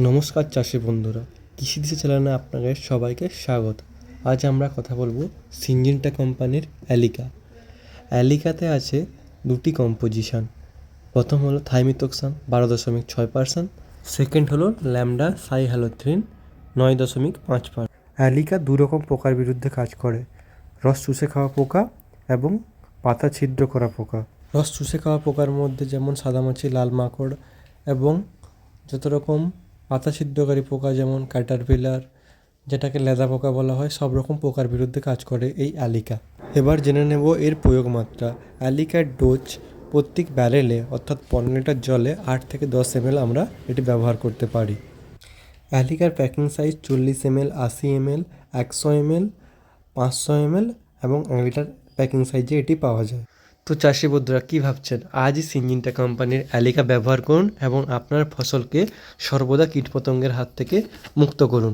নমস্কার চাষি বন্ধুরা, কৃষিদিশা চ্যানেলে আপনাদের সবাইকে স্বাগত। আজ আমরা কথা বলবো সিনজেন্টা কোম্পানির অ্যালিকা। অ্যালিকাতে আছে দুটি কম্পোজিশন। প্রথম হলো থাইমিথক্সাম 12.6%, সেকেন্ড হলো ল্যামডা সাইহ্যালোথ্রিন 9.5%। অ্যালিকা দুরকম পোকার বিরুদ্ধে কাজ করে: রস চুষে খাওয়া পোকা এবং পাতা ছিদ্র করা পোকা। রস চুষে খাওয়া পোকার মধ্যে যেমন সাদামাছি, লাল মাকড় এবং যত রকম পাতা ছিদ্রকারী পোকা যেমন ক্যাটারপিলার, যেটাকে লেদা পোকা বলা হয়, সব রকম পোকার বিরুদ্ধে কাজ করে এই অ্যালিকা। এবার জেনে নেব এর প্রয়োগ মাত্রা। অ্যালিকার ডোজ প্রত্যেক ব্যারেলে অর্থাৎ 15 লিটার জলে 8 থেকে 10 ml আমরা এটি ব্যবহার করতে পারি। অ্যালিকার packing size 40 ml, 80 ml, 100 ml, 500 ml এবং 1 লিটার প্যাকিং সাইজে এটি পাওয়া যায়। তো চাষি বন্ধুরা, কী ভাবছেন? আজই সিনজেন্টা কোম্পানির অ্যালিকা ব্যবহার করুন এবং আপনার ফসলকে সর্বদা কীটপতঙ্গের হাত থেকে মুক্ত করুন।